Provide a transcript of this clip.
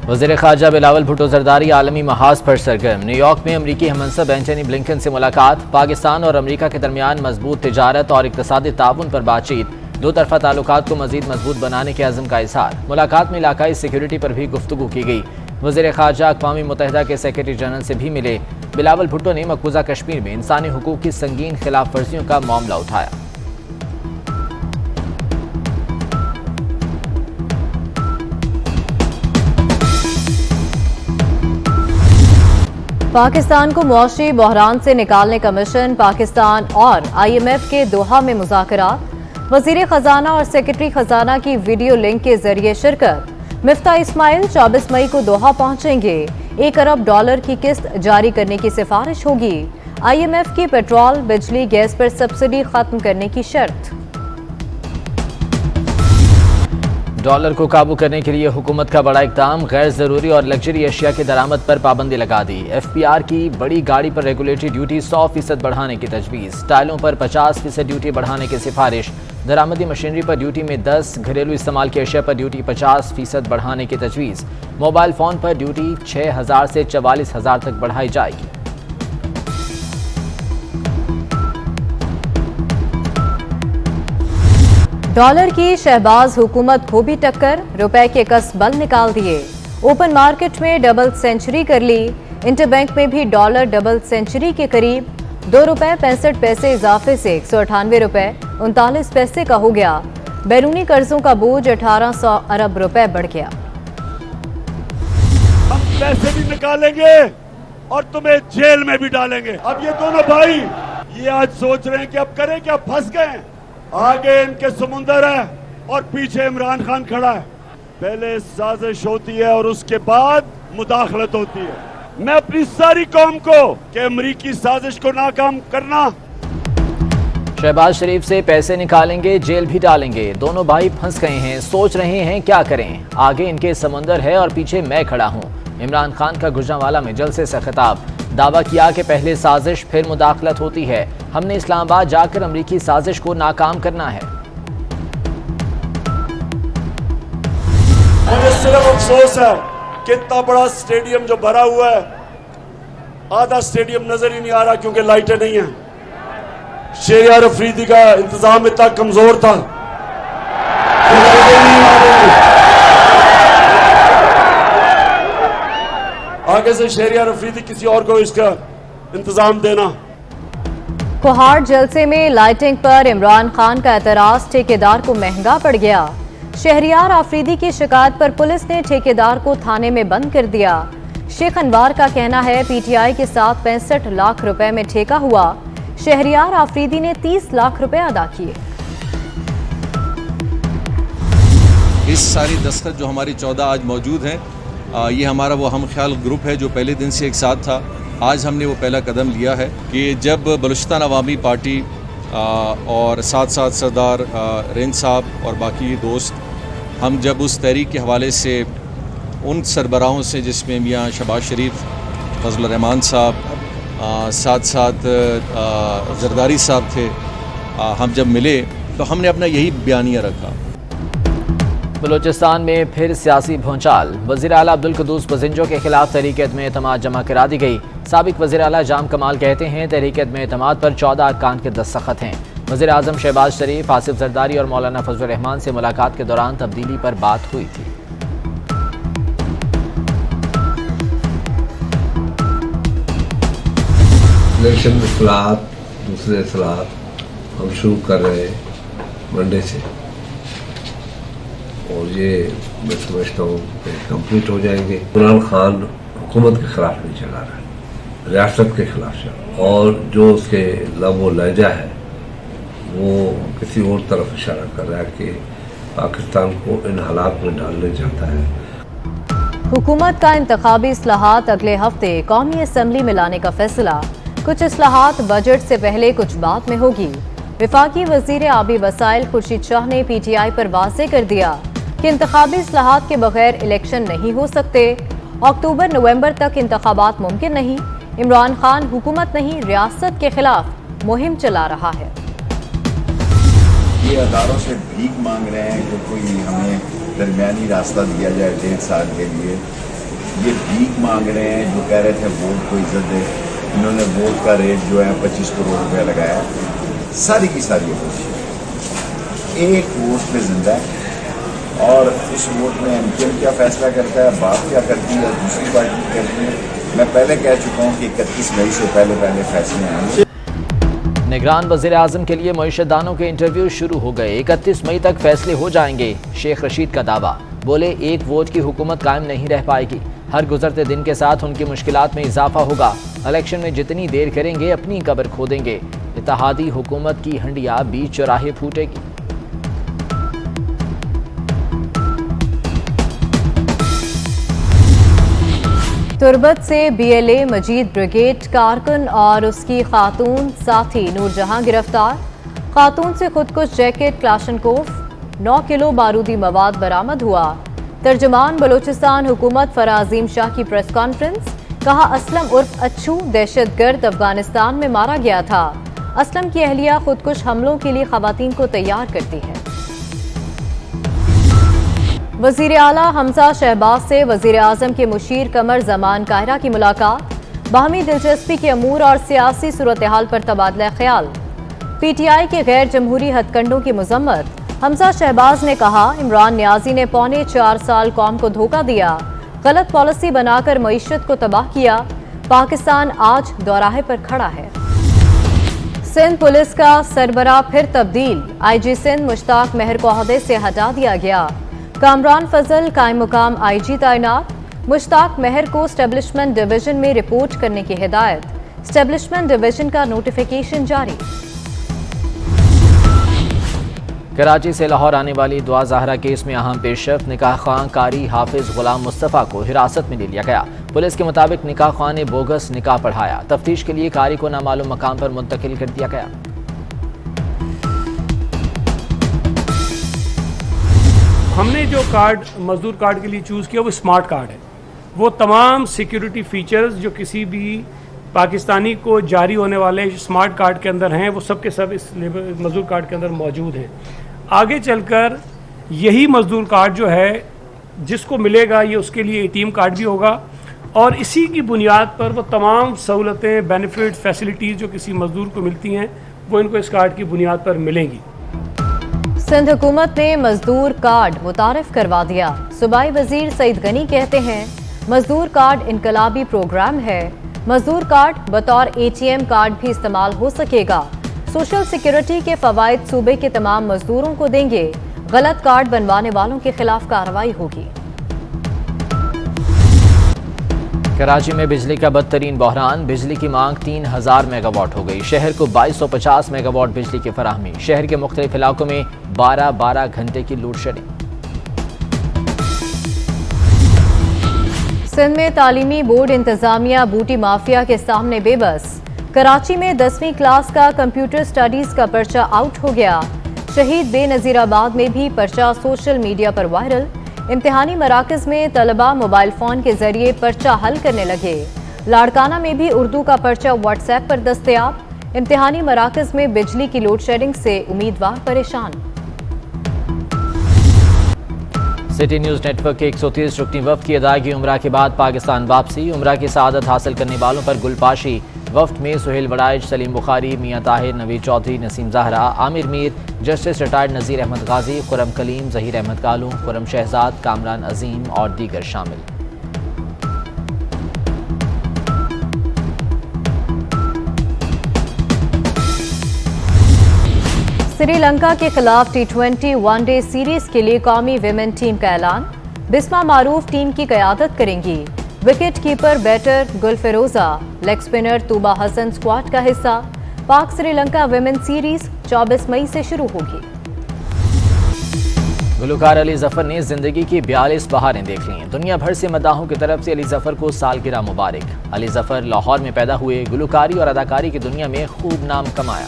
वज़ीर ख़ारजा बिलावल भुट्टो ज़रदारी आलमी महाज पर सरगर्म। न्यूयॉर्क में अमरीकी हममंसब एंटनी ब्लिंकन से मुलाकात। पाकिस्तान और अमरीका के दरमियान मजबूत तिजारत और इक़्तिसादी ताउन पर बातचीत। दो तरफ़ा ताल्लुकात को मज़ीद मजबूत बनाने के अज़्म का इज़हार। मुलाकात में इलाकाई सिक्योरिटी पर भी गुफ्तगू की गई। वज़ीर ख़ारजा अक़वाम मुत्तहिदा के सेक्रेटरी जनरल से भी मिले। बिलावल भुट्टो ने मकबूजा कश्मीर में इंसानी हुकूक की संगीन खिलाफ वर्जियों का मामला उठाया। पाकिस्तान को मुआशी बहरान से निकालने का मिशन। पाकिस्तान और IMF के दोहा में मुज़ाकरात। वज़ीर ख़जाना और सेक्रेटरी ख़जाना की वीडियो लिंक के जरिए शिरकत। मिफ्ता इस्माइल 24 मई को दोहा पहुंचेंगे। $1 अरब की किस्त जारी करने की सिफारिश होगी। IMF की पेट्रोल, बिजली, गैस पर सब्सिडी खत्म करने की शर्त। डॉलर को काबू करने के लिए हुकूमत का बड़ा इक़दाम। गैर ज़रूरी और लग्जरी अशिया की दरामद पर पाबंदी लगा दी। FPR की बड़ी गाड़ी पर रेगुलेटरी ड्यूटी 100% बढ़ाने की तजवीज़। टाइलों पर 50% ड्यूटी बढ़ाने की सिफारिश। दरामदी मशीनरी पर ड्यूटी में 10, घरेलू इस्तेमाल की अशिया पर ड्यूटी 50% बढ़ाने की तजवीज़। मोबाइल फ़ोन पर ड्यूटी 6000 से 44,000 तक बढ़ाई जाएगी। डॉलर की शहबाज हुकूमत को भी टक्कर। रुपए के कसबल निकाल दिए। ओपन मार्केट में डबल सेंचुरी कर ली। इंटरबैंक में भी डॉलर डबल सेंचुरी के करीब। ₹2.65 इजाफे से 198 रुपए 39 पैसे का हो गया। बैरूनी कर्जों का बोझ 1800 अरब रुपए बढ़ गया। हम पैसे भी निकालेंगे और तुम्हें जेल में भी डालेंगे। अब ये दोनों भाई ये आज सोच रहे हैं कि अब करें क्या, फंस गए। आगे इनके समुंदर है और पीछे इमरान खान खड़ा है। पहले साजिश होती है और उसके बाद मुदाखलत होती है। मैं अपनी सारी कौम को कि अमरीकी साजिश को नाकाम करना। शहबाज शरीफ से पैसे निकालेंगे, जेल भी डालेंगे। दोनों भाई फंस गए हैं, सोच रहे हैं क्या करें। आगे इनके समंदर है और पीछे मैं खड़ा हूं। इमरान खान का गुजरांवाला में जलसे से खिताब। दावा किया कि पहले साजिश फिर मुदाखलत होती है। हमने इस्लामाबाद जाकर अमरीकी साजिश को नाकाम करना है। मुझे सिर्फ अफसोस है कि इतना बड़ा स्टेडियम जो भरा हुआ है, आधा स्टेडियम नजर ही नहीं आ रहा क्योंकि लाइटें नहीं है। शहरियार अफरीदी का इंतजाम इतना कमजोर था। आगे से शहरियार अफरीदी किसी और को इसका इंतजाम देना। कोहाड़ जलसे में लाइटिंग पर इमरान खान का एतराज। ठेकेदार को महंगा पड़ गया। शहरियार आफरीदी की शिकायत पर पुलिस ने ठेकेदार को थाने में बंद कर दिया। शेख अनवार का कहना है PTI के साथ 65 लाख रुपए में ठेका हुआ। शहरियार आफरीदी ने 30 लाख रुपए अदा किए। इस सारी दस्तखत जो हमारी 14 आज मौजूद हैं, ये हमारा वो हम ख्याल ग्रुप है जो पहले दिन से एक साथ था। आज हमने वो पहला कदम लिया है कि जब बलूचिस्तान अवामी पार्टी और साथ साथ सरदार रेंज साहब और बाकी दोस्त, हम जब उस तहरीक के हवाले से उन सरबराहों से जिसमें मियाँ शहबाज शरीफ, फजल रहमान साहब, साथ साथ जरदारी साहब थे, हम जब मिले तो हमने अपना यही बयानिया रखा। बलूचिस्तान में फिर सियासी भूचाल। वज़ीर आला अब्दुल कुद्दूस बजिंजो के खिलाफ तहरीक अदम एतमाद जमा करा दी गई। साबिक वज़ीर आला जाम कमाल कहते हैं तहरीक अदम एतमाद पर 14 अरकान के दस्तखत हैं। वज़ीर आज़म शहबाज शरीफ, आसिफ जरदारी और मौलाना फजल रहमान से मुलाकात के दौरान तब्दीली पर बात हुई थी। इलेक्शन इस्लाहत, दूसरे इस्लाहत हम शुरू कर रहे हैं मंडे से, और ये मैं समझता हूँ कंप्लीट हो जाएंगे। इमरान खान हुकूमत के खिलाफ नहीं चला रहा है, रियासत के खिलाफ चला रहा है, और जो उसके लब व लहजा है वो किसी और तरफ इशारा कर रहा है कि पाकिस्तान को इन हालात में डालने चाहता है। हुकूमत का इंतखाबी इस्लाहात अगले हफ्ते कौमी असम्बली में लाने का फैसला। कुछ इस्लाहात बजट से पहले, कुछ बाद में होगी। विफाकी वजीर आबी वसाइल खुर्शीद शाह ने PTI पर वाज़े कर दिया कि इंतखाबी इस्लाहात के बगैर इलेक्शन नहीं हो सकते। अक्टूबर-नवंबर तक इंतखाबात मुमकिन नहीं। इमरान खान हुकूमत नहीं, रियासत के खिलाफ मुहिम चला रहा है। ये अदारों से भीख मांग रहे हैं कि कोई हमें दरमियानी रास्ता दिया जाए 1.5 साल के लिए। ये भीख मांग रहे हैं, जो कह रहे थे वोट को इज्जत दे, इन्होंने वोट का रेट जो है 25 करोड़ रुपया लगाया। सारी की सारी एक वोट पे जिंदा है, और उस वोट में एमकेएम क्या फैसला करता है, बात क्या करती है, दूसरी पार्टी करती है। मैं पहले कह चुका हूँ कि 31 मई से पहले फैसले आएंगे। निगरान वज़ीर आज़म के लिए मुइश्शदानों के इंटरव्यू शुरू हो गए। 31 मई तक फैसले हो जाएंगे। शेख रशीद का दावा, बोले एक वोट की हुकूमत कायम नहीं रह पाएगी। हर गुजरते दिन के साथ उनकी मुश्किलात में इजाफा होगा। इलेक्शन में जितनी देर करेंगे अपनी कब्र खोदेंगे। इत्तेहादी हुकूमत की हंडिया बीच चौराहे फूटेगी। तुर्बत से बीएलए मजीद ब्रिगेड कारकुन और उसकी खातून साथी नूरजहां गिरफ्तार। खातून से खुदकुश जैकेट क्लाशनकोफ 9 किलो बारूदी मवाद बरामद हुआ। तर्जुमान बलूचिस्तान हुकूमत फराजीम शाह की प्रेस कॉन्फ्रेंस, कहा असलम उर्फ अच्छू दहशतगर्द अफगानिस्तान में मारा गया था। असलम की अहलिया खुदकुश हमलों के लिए खवातीन को तैयार करती है। वजीर आला हमजा शहबाज से वजीर आजम के मुशीर कमर जमान कायरा की मुलाकात। बाहमी दिलचस्पी के अमूर और सियासी सूरत हाल पर तबादला ख्याल। पीटीआई के गैर जमहूरी हथकंडों की मजम्मत। हमजा शहबाज ने कहा इमरान नियाजी ने 4.25 साल कौम को धोखा दिया, गलत पॉलिसी बनाकर मईशत को तबाह किया। पाकिस्तान आज दौराहे पर खड़ा है। सिंध पुलिस का सरबराह फिर तब्दील। आईजी सिंध मुश्ताक महर को ओहदे से हटा दिया गया। कामरान फजल कायम मुकाम आईजी तैनात। मुश्ताक महर को स्टैब्लिशमेंट डिवीजन में रिपोर्ट करने की हिदायत। स्टैब्लिशमेंट डिवीजन का नोटिफिकेशन जारी। कराची से लाहौर आने वाली दुआ ज़हरा केस में अहम पेशरफ्त। निकाह ख्वां कारी हाफिज गुलाम मुस्तफ़ा को हिरासत में ले लिया गया। पुलिस के मुताबिक निकाह ख्वां ने बोगस निकाह पढ़ाया। तफ्तीश के लिए कारी को नामालूम मकाम पर मुंतकिल कर दिया गया। हमने जो कार्ड मजदूर कार्ड के लिए चूज़ किया वो स्मार्ट कार्ड है। वो तमाम सिक्योरिटी फीचर्स जो किसी भी पाकिस्तानी को जारी होने वाले स्मार्ट कार्ड के अंदर हैं वो सब के सब इस मजदूर कार्ड के अंदर मौजूद हैं। आगे चलकर यही मजदूर कार्ड जो है जिसको मिलेगा ये उसके लिए एटीएम कार्ड भी होगा, और इसी की बुनियाद पर वो तमाम सहूलतें, बेनिफिट, फैसिलिटीज़ जो किसी मजदूर को मिलती हैं वो इनको इस कार्ड की बुनियाद पर मिलेंगी। सिंध हुकूमत ने मजदूर कार्ड मुतारिफ करवा दिया। सूबाई वजीर सईद गनी कहते हैं मजदूर कार्ड इनकलाबी प्रोग्राम है। मजदूर कार्ड बतौर एटीएम कार्ड भी इस्तेमाल हो सकेगा। सोशल सिक्योरिटी के फवायद सूबे के तमाम मजदूरों को देंगे। गलत कार्ड बनवाने वालों के खिलाफ कार्रवाई होगी। कराची में बिजली का बदतरीन बहरान। बिजली की मांग 3000 मेगावाट हो गई। शहर को 2250 मेगावाट बिजली की फराहमी। शहर के मुख्तलिफ इलाकों में 12-12 घंटे की लोड शेडिंग। सिंध में तालीमी बोर्ड इंतजामिया बूटी माफिया के सामने बेबस। कराची में 10वीं क्लास का कंप्यूटर स्टडीज का पर्चा आउट हो गया। शहीद बेनजीराबाद में भी पर्चा सोशल मीडिया पर वायरल। इम्तिहानी मराकज में तलबा मोबाइल फोन के जरिए पर्चा हल करने लगे। लाड़काना में भी उर्दू का पर्चा व्हाट्सएप पर दस्तयाब। इम्तिहानी मराकज में बिजली की लोड शेडिंग से उम्मीदवार परेशान। सिटी न्यूज नेटवर्क के 130 रुकनी वफ्द की अदायगी उम्रा के बाद पाकिस्तान वापसी। उम्रा की सआदत हासिल करने वालों पर गुलपाशी। वफ्द में सुहेल वड़ाइच, सलीम बुखारी, मियाँ ताहिर, नवीद चौधरी, नसीम ज़हरा, आमिर मीर, जस्टिस रिटायर्ड नज़ीर अहमद गाजी, खुरम कलीम, जहीर अहमद कालू, खुरम शहजाद, कामरान अजीम और दीगर शामिल। श्रीलंका के खिलाफ T20 वनडे सीरीज के लिए कौमी विमेन टीम का ऐलान। बिस्मा मारूफ टीम की क़यादत करेंगी। Wicket keeper batter Gulfiroza, leg spinner Tuba Hassan squad का हिस्सा। पाक श्रीलंका विमेन सीरीज 24 मई से शुरू होगी। गुलकार अली जफर ने जिंदगी की 42 बहारें देख ली। दुनिया भर से मदाहों की तरफ से अली जफर को सालगिरह मुबारक। अली जफर लाहौर में पैदा हुए, गुलकारी और अदाकारी की दुनिया में खूब नाम कमाया।